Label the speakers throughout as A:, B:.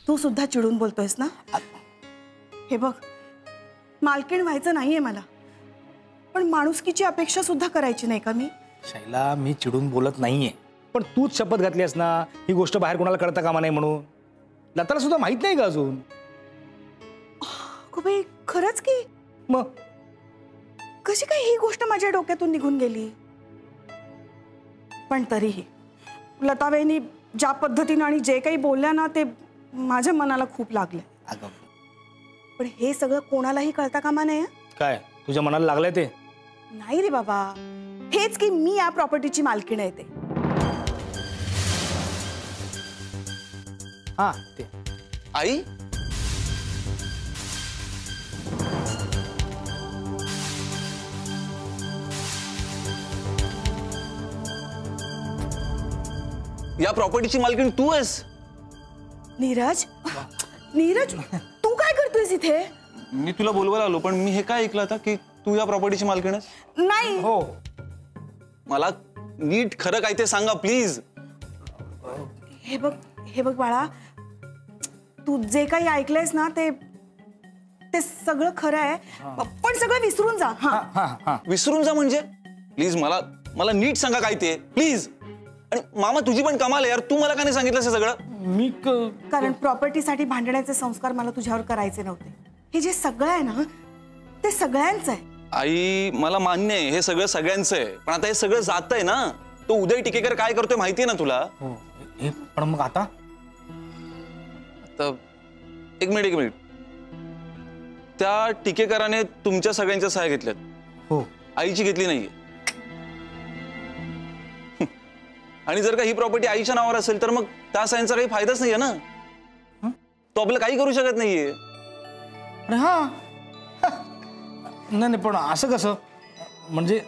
A: तू सुद्धा चिडून बोलतोयस ना? हे बघ, मालकीण व्हायचं नाहीये मला, पण माणुसकीची अपेक्षा सुद्धा करायची नाही का मी?
B: शैला, मी चिडून बोलत नाहीये, पण तूच शपथ घातलीस ना ही गोष्ट बाहेर कोणाला कळता कामा नाही म्हणून. लताला सुद्धा माहित नाही का अजून?
A: बाई, खरंच की?
B: मग
A: कशी काय ही गोष्ट माझ्या डोक्यातून निघून गेली? पण तरीही लताबाईंनी ज्या पद्धतीने आणि जे काही बोलल्या ना ते माझ्या मनाला खूप लागले. पण हे सगळं कोणालाही कळता कामा नये. काय
B: तुझ्या मनाला लागलंय ते?
A: नाही रे बाबा, हेच की मी या प्रॉपर्टीची मालकीण आहे ते.
B: हा ते.
C: आई, या प्रॉपर्टीची मालकीण तू आहेस?
A: नीरज, नीरज, तू काय करतोयस इथे?
C: मी तुला बोलवायला आलो, पण मी हे काय ऐकलं आता की तू या प्रॉपर्टीची मालकीण आहेस?
A: नाही.
B: हो.
C: मला नीट खरं काय ते सांगा प्लीज.
A: हे बघ बाळा, तू जे काही ऐकलंयस ना ते सगळं खरं आहे, पण सगळं विसरून जा.
B: हा.
C: विसरून जा म्हणजे? प्लीज मला नीट सांगा काय ते, प्लीज. आणि मामा, तुझी पण कमाल आहे यार, तू मला का नाही सांगितलं हे सगळं?
B: मी
A: कारण प्रॉपर्टीसाठी भांडण्याचे संस्कार मला तुझ्यावर करायचे नव्हते. हे जे सगळं आहे ना ते सगळ्यांचं आहे.
C: आई, मला मान्य आहे हे सगळं सगळ्यांचं आहे, पण आता हे सगळं जातंय ना. तो उदय टिकेकर काय करतोय माहितीये ना तुला?
B: हो. पण मग आता
C: एक मिनिट. त्या टिकेकराने तुमच्या सगळ्यांच्या सह्या घेतल्यात.
B: हो.
C: आईची घेतली नाहीये. आणि जर का ही प्रॉपर्टी आईच्या नावावर असेल तर मग त्या सह्यांचा काही फायदाच नाहीये ना. तो आपलं काही करू शकत नाहीये.
B: नाही, पण असं कसं? म्हणजे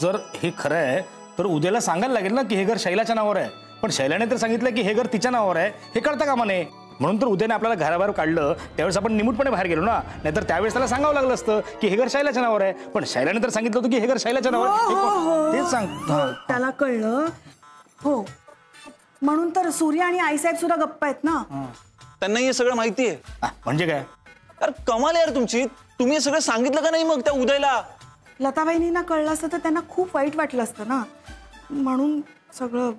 B: जर हे खरं आहे तर उद्याला सांगायला लागेल ना की हे घर शैलाच्या नावावर आहे, पण शैलाने तर सांगितलं की हे घर तिच्या नावावर आहे. हे कळतं कामा नये. म्हणून तर उद्याने आपल्याला घराबाहेर काढलं त्यावेळेस आपण निमूटपणे बाहेर गेलो ना, नाहीतर त्यावेळेस त्याला सांगावं लागलं असतं की हे घर शैलाच्या नावावर आहे. पण शैलाने तर सांगितलं होतं की हे घर शैलाच्या नावावर. तेच सांग.
A: त्याला कळलं. हो, म्हणून तर सूर्य आणि आईसाहेब सुद्धा गप्प आहेत ना.
C: त्यांना हे सगळं माहिती आहे.
B: म्हणजे काय
C: यार, कमाल यार तुमची. तुम्ही हे सगळं सांगितलं का नाही मग त्या उदयला?
A: लताबाईंना कळलं असतं तर त्यांना खूप वाईट वाटलं असतं ना, म्हणून सगळं.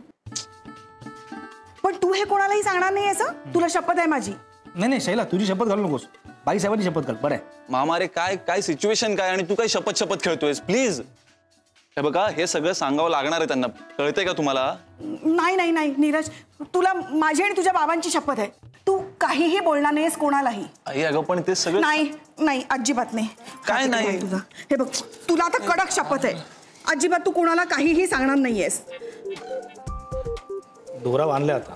A: पण तू हे कोणालाही सांगणार नाही असं? तुला शपथ आहे माझी.
B: नाही शैला, तुझी शपथ घालू नकोस. बाई साहेबांची शपथ घाल. बरं आहे
C: मामा रे, काय सिच्युएशन काय, आणि तू काय शपथ खेळतोयस? प्लीज. हे बघा, हे सगळं सांगावं लागणार आहे त्यांना. कळतंय का तुम्हाला?
A: नाही नीरज, तुला माझी आणि तुझ्या बाबांची शपथ आहे. तू काहीही बोलणार नाहीस कोणालाही.
C: आई अगं, पण ते सगळं
A: नाही, अजिबात नाही.
C: काय नाही?
A: तुझा हे बघ, तुला आता कडक शपथ आहे. अजिबात तू कोणाला काहीही सांगणार नाहीयेस.
B: दोरा बांधला आता.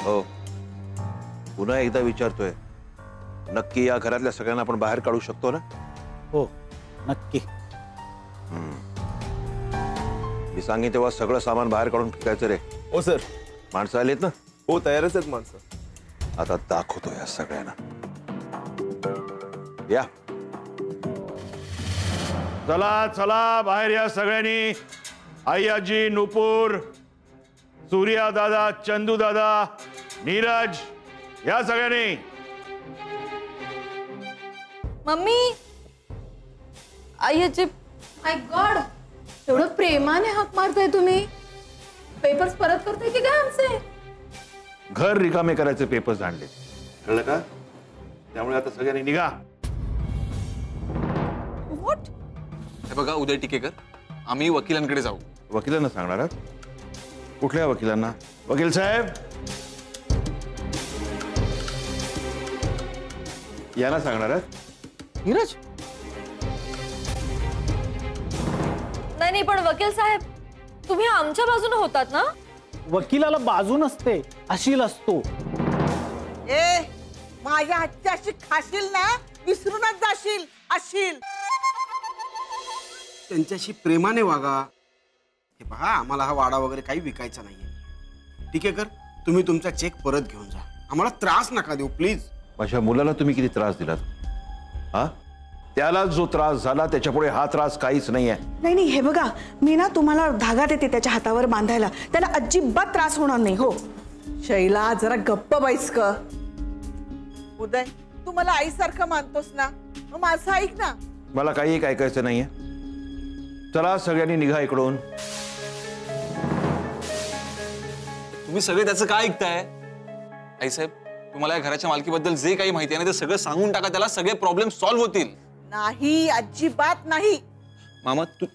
D: हो, पुन्हा एकदा विचारतोय, नक्की या घरातल्या सगळ्यांना आपण बाहेर काढू शकतो ना?
B: हो, नक्की.
D: मी सांगेन तेव्हा सगळं सामान बाहेर काढून फेकायचं रे.
E: हो सर.
D: माणसं आलीत ना?
E: हो, तयारच आहेत माणसं.
D: आता दाखवतो या सगळ्यांना. या.
F: चला बाहेर या सगळ्यांनी. आई, आजी, नुपूर, सूर्या दादा, चंदू दादा, नीरज, या सगळ्यांनी.
G: मम्मी, आई, आजी, माय गॉड, एवढं प्रेमाने हाक मारताय तुम्ही. पेपर्स परत करताय की काय आमचे?
F: घर रिकामे करायचे पेपर्स आणले, कळलं का? त्यामुळे आता सगळ्यांनी निघा.
A: व्हॉट?
C: हे बघा उदय टिकेकर, आम्ही वकिलांकडे जाऊ.
F: वकिलांना सांगणार आहात? कुठल्या वकिलांना? वकील साहेब, यांना सांगणार आहात?
B: नीरज,
G: नाही, पण वकील साहेब, तुम्ही आमच्या बाजूने होतात ना?
B: वकिलाला बाजू नसते, अशील असतो.
H: ए, माझ्या हातची अशी खाशील ना, विसरूनच जाशील. अशील.
I: त्यांच्याशी प्रेमाने वागा. हे पहा, आम्हाला हा वाडा वगैरे काही विकायचा नाहीये. टिकेकर, तुम्ही तुमचा चेक परत घेऊन जा. आम्हाला त्रास नका देऊ प्लीज.
D: माझ्या मुलाला तुम्ही किती त्रास दिलात? हा, त्याला जो त्रास झाला त्याच्यापुढे हा त्रास काहीच नाहीये.
A: नाही नाही, हे बघा, मी ना तुम्हाला धागा देते त्याच्या हातावर बांधायला, त्याला अजिबात त्रास होणार नाही. हो
H: शैला जरा गप्प बैस क. उदय, तू मला आईसारखं मानतोस ना, मग माझं ऐक ना.
D: मला काही एक ऐकायचं नाहीये. चला सगळ्यांनी निघा इकडून.
C: तुम्ही सगळे त्याचं काय ऐकताय? आईसाहेब, तुम्हाला या घराच्या मालकीबद्दल जे काही माहिती आहे ना ते सगळं सांगून टाका, त्याला सगळे प्रॉब्लेम सॉल्व्ह होतील.
H: नाही, अजिबात नाही.
C: मामा तू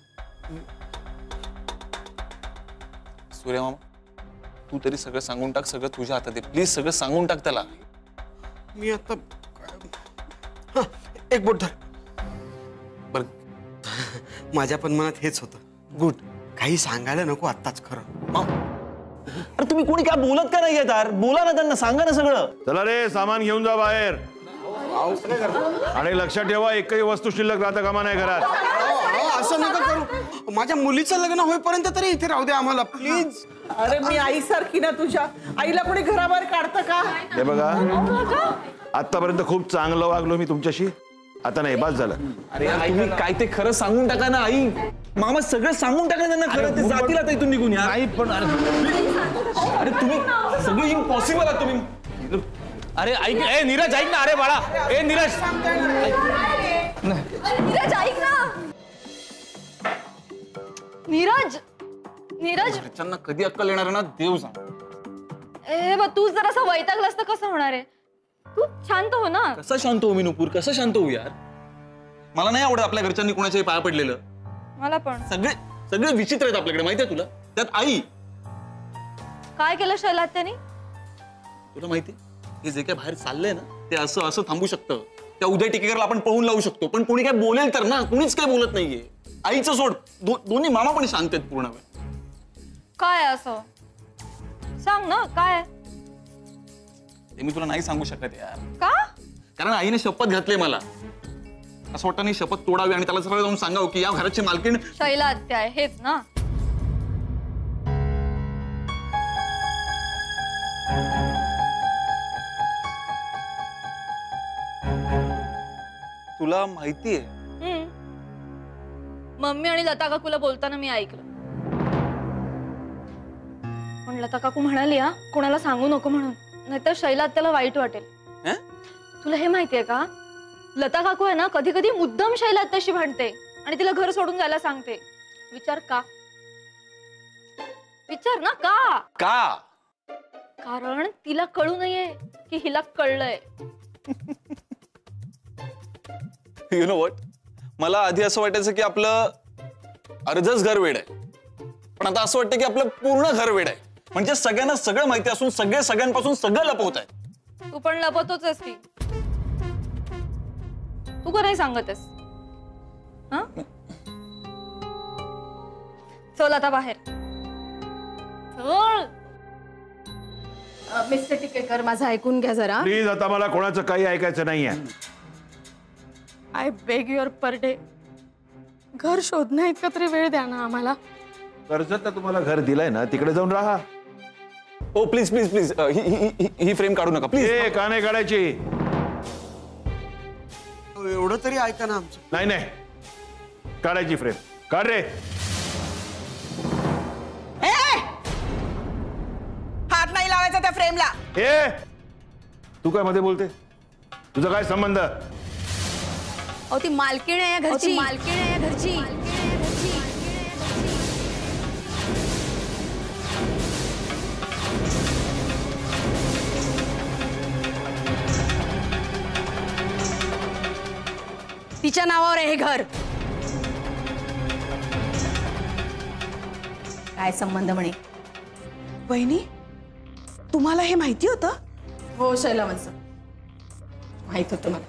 C: सूर्या मामा, तू तरी सगळं सांगून टाक. सगळं तुझ्या हातात आहे. प्लीज सगळं सांगून टाक त्याला.
I: मी आता हा, एक बोट धर.
C: बरं,
I: माझ्या पण मनात हेच होतं.
C: गुड.
I: काही सांगायला नको आत्ताच खरं.
C: अरे तुम्ही कोणी काय बोलत का नाही यार? बोला ना त्यांना, सांगा ना सगळं.
D: चला रे, सामान घेऊन जा बाहेर. आणि लक्षात ठेवा, एकही वस्तू शिल्लक राहता कामा नाही घरात.
I: असं नका करू. माझ्या मुलीचं लग्न होईपर्यंत तरी इथे राहू दे आम्हाला प्लीज.
H: अरे मी आईसारखी ना तुझ्या. आईला कोणी घराबाहेर काढतं का?
D: हे बघा, आतापर्यंत खूप चांगलं वागलो मी तुमच्याशी. आता नाही, बस झालं.
C: अरे यार, तुम्ही काय ते खरं सांगून टाका ना. आई मामा सगळं सांगून टाका त्यांना खरं. ते जातील आता इथून निघून. यार
B: नाही पण
C: अरे तुम्ही सगळं इम्पॉसिबल आहात तुम्ही.
B: अरे ऐक, ए नीरज ऐक ना. अरे बाळा, ए नीरज.
G: नीरज ऐक ना. नीरज, नीरज,
C: घरच्यांना कधी अक्कल येणार आहे ना देव सांग.
G: ए बा, तू जर असं वैतागलास तर कसं होणार आहे? तू शांत हो ना.
C: कसं शांत हो मी नुपूर? कसं शांत होऊ यार? मला नाही आवडत आपल्या घरच्यांनी कोणाच्याही पाया पडलेलं.
G: मला पण.
C: सगळे सगळे विचित्र आहेत आपल्याकडे, माहितीये तुला? त्यात आई.
G: काय केलं शैला त्यांनी?
C: तुला माहिती, हे जे काय बाहेर चाललंय ना ते असं असं थांबू शकतं. त्या उदय टिकेकरला आपण पळून लावू शकतो, पण कोणी काय बोलेल तर ना. कोणीच काय बोलत नाहीये. आईचं सोड, दोन्ही मामा पण शांत आहेत पूर्ण वेळ.
G: काय असं सांग ना, काय?
C: ते मी तुला नाही सांगू शकत यार.
G: का?
C: कारण आईने शपथ घातली मला. असं वाटतं नाही शपथ तोडावी आणि त्याला सरळ जाऊन सांगावं की या घराची मालकीण
G: शैला आत्या आहे, हेच ना?
C: तुला माहितीये
G: मम्मी आणि लता काकूला बोलताना मी ऐकलं. पण लता काकू म्हणाली हा, कोणाला सांगू नको म्हणून, नाहीतर शैला आत्याला वाईट वाटेल. तुला हे माहितीये का, लता काकू आहे ना कधी कधी मुद्दाम शैला आत्याशी भांडते आणि तिला घर सोडून जायला सांगते. विचार का? विचार ना का?
C: का?
G: कारण तिला कळू नये की हिला कळलंय.
C: यु नो व्हॉट, मला आधी असं वाटायचं की आपलं अर्धच घर वेड आहे, पण आता असं वाटतं की आपलं पूर्ण घर वेड आहे. म्हणजे सगळ्यांना सगळं माहिती असून सगळे सगळ्यांपासून सगळं लपवत आहे.
G: तू पण लपवतोच आहेस की. तू का नाही सांगतेस? चल आता बाहेर चल. मिस्टर टिकेकर, माझं ऐकून घ्या जरा
D: प्लीज. आता मला कोणाचं काही ऐकायचं नाहीये.
A: I beg your pardon, घर शोधण्या इतका तरी वेळ द्या ना आम्हाला.
D: कर्जत तुम्हाला घर दिलंय ना, तिकडे जाऊन राहा.
C: हो please please please, he frame काढू नका प्लीज.
D: ए, का नाही काढायची?
I: एवढं तरी ऐका ना आमचं.
D: नाही नाही, काढायची फ्रेम. काढ रे.
H: हात नाही लावायचा त्या फ्रेमला.
D: ए, तू काय मध्ये बोलते? तुझा काय संबंध?
G: अहो ती मालकीण आहे या घरची. मालकीण आहे या घरची. तिच्या नावावर आहे हे घर. काय संबंध म्हणे?
A: वहिनी, तुम्हाला हे माहिती होतं?
G: हो शैलावंत, माहित होतं मला.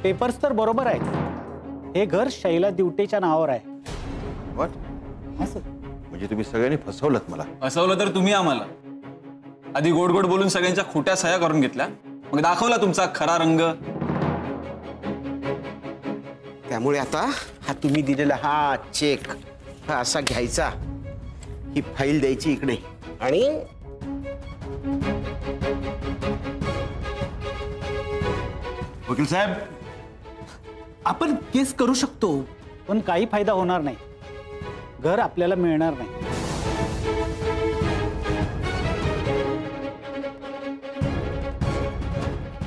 E: पेपर्स तर बरोबर आहेत. हे घर शैला दिवटेच्या नावावर आहे.
D: व्हॉट? म्हणजे तुम्ही सगळ्यांनी फसवलत मला.
C: फसवलं तर तुम्ही आम्हाला. आधी गोड गोड बोलून सगळ्यांच्या खोट्या सह्या करून घेतल्या, मग दाखवला तुमचा खरा रंग.
I: त्यामुळे आता हा तुम्ही दिलेला हा चेक हा असा घ्यायचा, ही फाईल द्यायची इकडे आणि
F: वकील साहेब,
E: आपण केस करू शकतो पण काही फायदा होणार नाही. घर आपल्याला मिळणार नाही.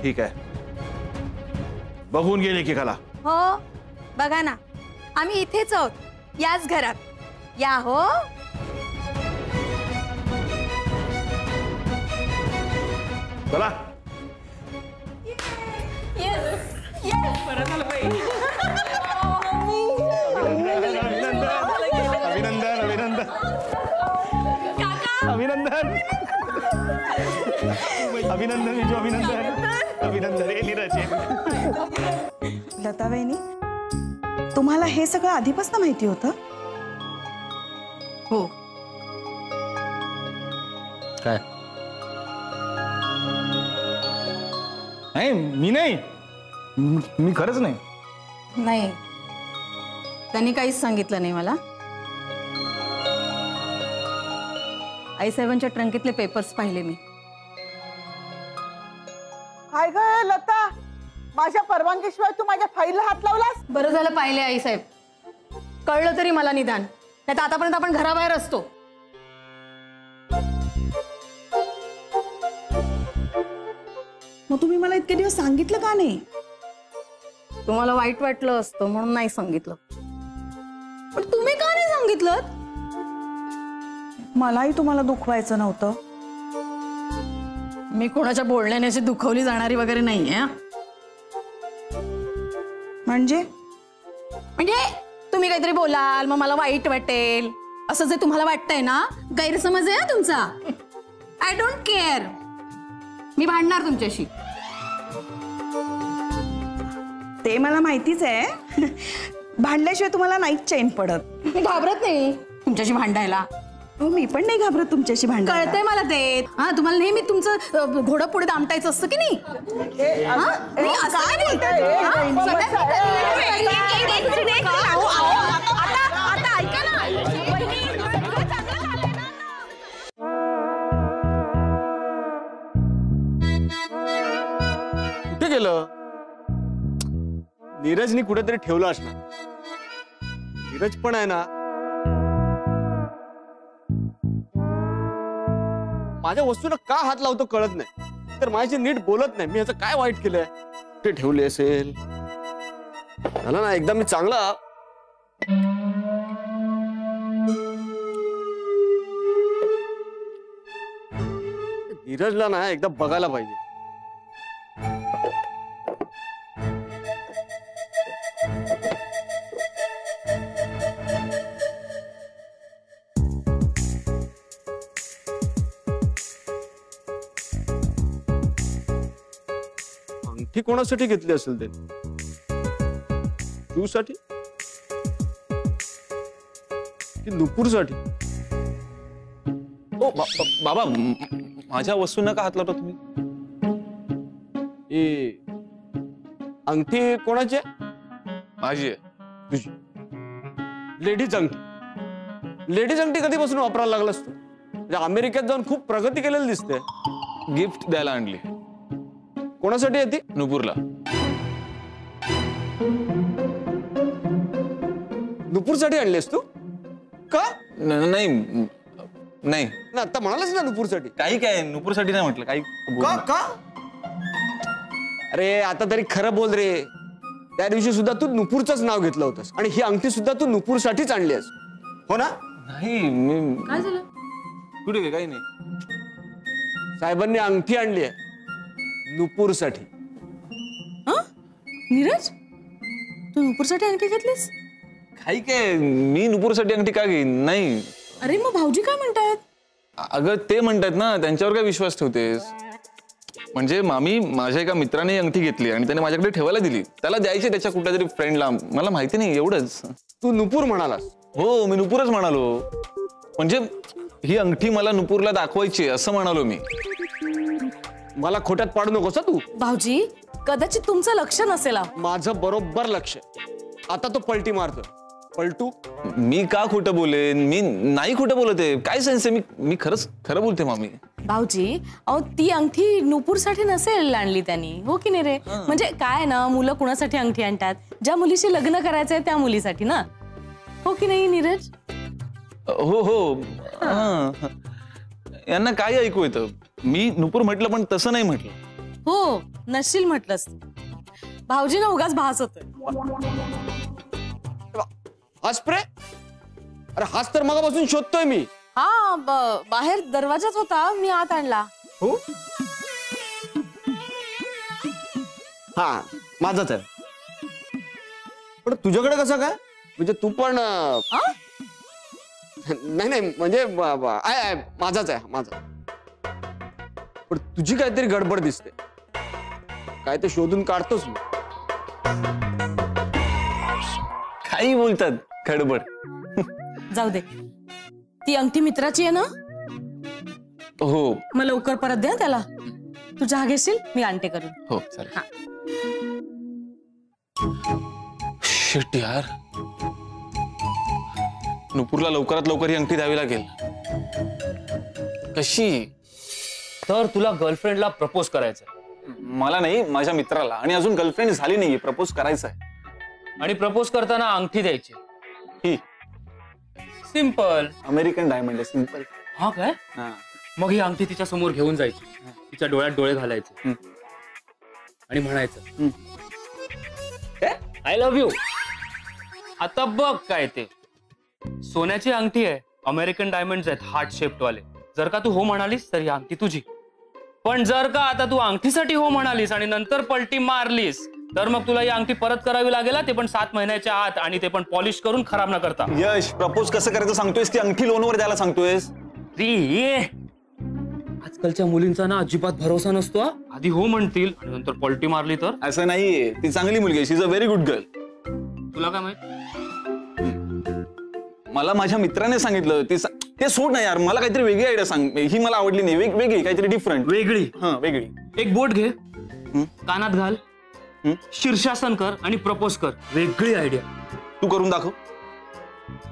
F: ठीक आहे, बघून घे लेखिकाला.
J: हो बघा ना, आम्ही इथेच आहोत, याच घरात. या हो.
F: चला.
B: अभिनंदन अभिनंदन अभिनंदन अभिनंदन विजू, अभिनंदन अभिनंदन. हे नीरज आहे.
A: लता वहिनी, तुम्हाला हे सगळं आधीपासून माहिती होतं?
J: हो.
B: काय? नाही, मी नाही, मी खरंच नाही.
J: नाही, त्यांनी काहीच सांगितलं नाही मला. आईसाहेबांच्या ट्रंकीतले पेपर्स पाहिले मी.
H: काय ग लता, माझ्या परवानगीशिवाय तू माझ्या फाईलला हात लावलास?
J: बरं झालं पाहिले आईसाहेब, कळलं तरी मला निदान. नाही तर आतापर्यंत आपण घराबाहेर असतो.
A: मग तुम्ही मला इतके दिवस सांगितलं का नाही?
J: तुम्हाला वाईट वाटलं असतं म्हणून नाही सांगितलं. पण तुम्ही का नाही सांगितलं?
A: मलाही तुम्हाला दुखवायचं नव्हतं.
J: मी कोणाच्या बोलण्याने अशी दुखवली जाणारी वगैरे नाहीये.
A: म्हणजे
J: तुम्ही काहीतरी बोलाल मग मला वाईट वाटेल असं जे तुम्हाला वाटतंय ना, गैरसमज आहे तुमचा. I don't care. मी भांडणार तुमच्याशी.
A: ते मला माहितीच आहे. भांडल्याशिवाय तुम्हाला नाहीच चैन पडत.
J: मी घाबरत नाही तुमच्याशी भांडायला.
A: हो, मी पण नाही घाबरत तुमच्याशी भांडायला.
J: कळतंय मला ते. हा, तुम्हाला नेहमी तुमचं घोडं पुढे दामटायचं असतं की नाही? आता ऐका ना.
I: कुठे गेलं? नीरजनी कुठेतरी ठेवलं असणार. नीरज पण आहे ना, माझ्या वस्तूला का हात लावतो कळत नाही, तर माझ्याशी नीट बोलत नाही. मी याचं काय वाईट केलंय? ते ठेवले असेल. झालं ना, एकदा मी चांगला नीरजला ना एकदा बघायला पाहिजे. अंगठी कोणासाठी घेतली असेल ते? तूसाठी की नुपूरसाठी?
C: ओ बाबा, माझ्या वस्तूंना का हात लावता तुम्ही?
I: अंगठी कोणाची आहे?
C: माझी आहे.
I: तुझी लेडीज अंगठी. लेडीज अंगठी कधीपासून वापरायला लागलास तू? म्हणजे अमेरिकेत जाऊन खूप प्रगती केलेली दिसते.
C: गिफ्ट द्यायला आणली.
I: कोणासाठी आहे ती?
C: नुपूरला.
I: नुपूरसाठी आणलीस तू? का?
C: नाही नाही,
I: आता म्हणालच ना नुपूरसाठी.
C: काही काय नुपूरसाठी नाही म्हटलं. काही
I: का का? अरे आता तरी खरं बोल रे. त्या दिवशी सुद्धा तू नुपूरचंच नाव घेतलं होतंस आणि ही अंगठी सुद्धा तू नुपूरसाठीच आणली आहेस, हो ना?
C: नाही, मी
J: काय झालं?
C: कुठे काही नाही.
I: साहेबांनी अंगठी आणली आहे नुपूरसाठी.
J: नीरज, तू नुपूरसाठी अंगठी घेतलीस?
C: काही काय, मी नुपूरसाठी अंगठी का घेईन? नाही.
J: अरे मग भाऊजी काय म्हणतात?
C: अगं ते म्हणतात ना, त्यांच्यावर काय विश्वास ठेवतेस? म्हणजे मामी, माझ्या एका मित्राने अंगठी घेतली आणि त्याने माझ्याकडे ठेवायला दिली. त्याला द्यायची त्याच्या कुठल्या तरी फ्रेंडला. मला माहिती नाही, एवढंच.
I: तू नुपूर म्हणालास?
C: हो, मी नुपूरच म्हणालो. म्हणजे ही अंगठी मला नुपूरला दाखवायची असं म्हणालो मी.
I: मला खोट्यात पाडू नकोस तू.
J: भाऊजी, कदाचित तुमचं लक्ष नसेल.
I: माझं बरोबर लक्ष. आता तो पलटी मारतो. पलटू
C: मी का खोटं बोलेन? मी नाही खोटं बोलत आहे. काय सेन्स आहे? मी खरंच खरं बोलते मामी.
K: भाऊजी अहो ती अंगठी नुपूरसाठी नसेल आणली त्यांनी, हो की नाही रे? म्हणजे काय ना, मुलं कुणासाठी अंगठी आणतात? ज्या मुलीशी लग्न करायचंय त्या मुलीसाठी ना, हो की नाही नीरज?
C: हो हो. यांना काय ऐकू येतं? मी नुपूर म्हटलं पण तसं नाही म्हटलं.
K: हो नशील म्हटलंस. भाऊजी ना उगाच भास होतोय.
I: हा स्प्रे? अरे हाच तर मगापासून शोधतोय मी.
K: हा बाहेर दरवाजाच होता, मी आत आणला.
I: हो हा माझाच आहे. पण तुझ्याकडे कसं काय? म्हणजे तू पण नाही नाही म्हणजे माझाच आहे माझा. पण तुझी काहीतरी गडबड दिसते. काय ते शोधून काढतोस मी.
C: काही बोलतात गडबड.
K: जाऊ दे, ती अंगठी मित्राची आहे ना?
C: हो.
K: मग लवकर परत द्या त्याला. तू चहा घेशील? मी आणते करून.
C: हो चालेल. शिट यार, नुपूरला लवकरात लवकर ही अंगठी द्यावी लागेल. कशी?
L: तर तुला गर्लफ्रेंडला प्रपोज करायचंय?
C: मला नाही, माझ्या मित्राला. आणि अजून गर्लफ्रेंड झाली नाहीये, प्रपोज करायचं आहे.
L: आणि प्रपोज करताना अंगठी द्यायची.
C: ही
L: सिंपल
C: अमेरिकन डायमंड आहे. सिंपल.
L: हा काय? मग ही अंगठी तिच्या समोर घेऊन जायची, तिच्या डोळ्यात डोळे घालायचे आणि म्हणायचं आय लव्ह यू. आता बघ काय ते सोन्याची अंगठी आहे, अमेरिकन डायमंड्स आहेत हार्ट शेप्ड वाले. जर का तू हो म्हणालीस तर ही अंगठी तुझी. पण जर का आता तू अंगठीसाठी हो म्हणालीस आणि नंतर पलटी मारलीस तर मग तुला ही अंगठी परत करावी लागेल, ते पण 7 महिन्याच्या आत, आणि ते पण पॉलिश करून खराब न करता.
C: यश, प्रपोज कसं करायचं सांगतोयस की अंगठी लोनवर द्यायला सांगतोयस?
L: आजकालच्या मुलींचा ना अजिबात भरोसा नसतो. आधी हो म्हणतील आणि नंतर पलटी मारली तर?
C: असं नाहीये, ती चांगली मुलगी आहे. She is a very good girl.
L: तुला काय माहित?
C: मला माझ्या मित्राने सांगितलं. ते सोड ना यार, मला काहीतरी वेगळी आयडिया सांग. ही मला आवडली नाही. वेगळी काहीतरी डिफरंट.
L: वेगळी?
C: हा वेगळी.
L: एक बोट घे, कानात घाल, शीर्षासन कर आणि प्रपोज कर. वेगळी आयडिया.
C: तू करून दाखव.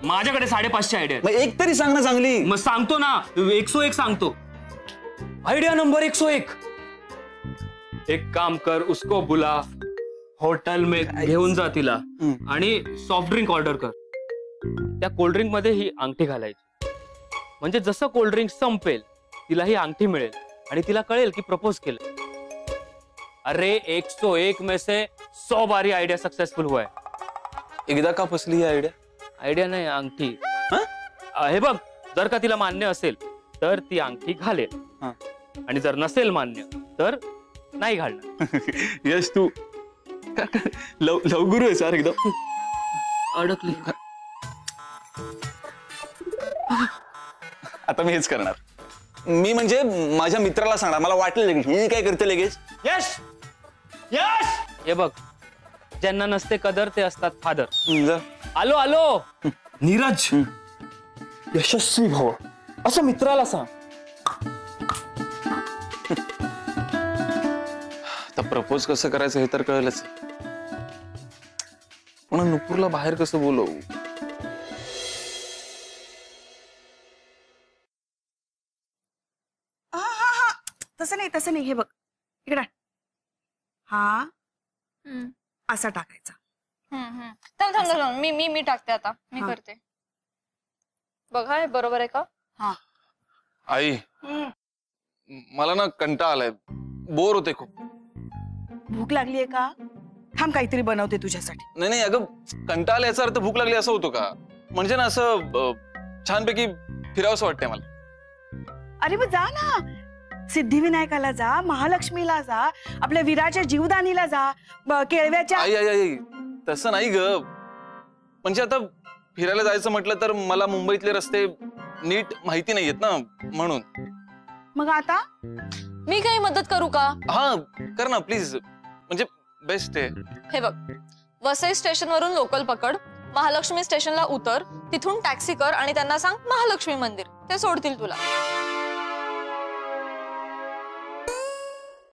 L: माझ्याकडे 550 आयडिया.
C: मग एक तरी सांग ना चांगली.
L: मग सांगतो ना, 101 सांगतो. Idea number 101. एक काम कर, उसको बुला, होटल में घेऊन जा तिला आणि सॉफ्ट ड्रिंक ऑर्डर कर. त्या कोल्ड ड्रिंक मध्ये ही अंगठी घालायची. म्हणजे जसं कोल्ड ड्रिंक संपेल तिला ही अंगठी मिळेल आणि तिला कळेल की प्रपोज केलं. अरे 101 में से 100 बारी आयडिया सक्सेसफुल हुआ है.
C: एकदा का फसली ही आयडिया?
L: आयडिया नाही, अंगठी. हे बघ, जर का तिला मान्य असेल तर ती अंगठी घालेल आणि जर नसेल मान्य तर नाही घालणार.
C: यश तू लवगुरू आहे सर एकदम.
L: अडकली.
C: आता मी हेच करणार. मी म्हणजे माझ्या मित्राला सांगणार. मला वाटलं लगेच ही काय करते लगेच.
L: यश यश, हे बघ, ज्यांना नसते कदर ते असतात फादर. आलो आलो. नीरज, यशस्वी भाऊ असं मित्राला सांग.
C: आता प्रपोज कसं करायचं हे तर कळलंच. पण नुपूरला बाहेर कसं बोलवू?
A: तसं नाही. हे बघ इकडे. हा असा टाकायचा.
G: मी टाकते आता. मी करते. बघा हे बरोबर आहे का?
A: हा.
C: आई, मला ना कंटाळा आलाय. बोर होते खूप.
A: भूक लागलीये का? थांब काहीतरी बनवते तुझ्यासाठी.
C: नाही अगं, कंटाळा याचा अर्थ भूक लागली असं होतो का? म्हणजे ना असं छानपैकी फिरावंसं वाटतंय मला.
A: अरे मग जा ना, सिद्धिविनायकाला जा, महालक्ष्मीला जा, आपल्या विराच्या जीवदानीला जा, केळव्याच्या.
C: आई तसं नाही ग. म्हणजे आता फिरायला जायचं म्हटलं तर मला मुंबईतले रस्ते नीट माहिती नाहीयेत ना, म्हणून.
A: मग आता
G: मी काही मदत करू का?
C: हा कर ना प्लीज. म्हणजे बेस्ट आहे.
G: हे बघ, वसई स्टेशन वरून लोकल पकड, महालक्ष्मी स्टेशनला उतर, तिथून टॅक्सी कर आणि त्यांना सांग महालक्ष्मी मंदिर. ते सोडतील तुला.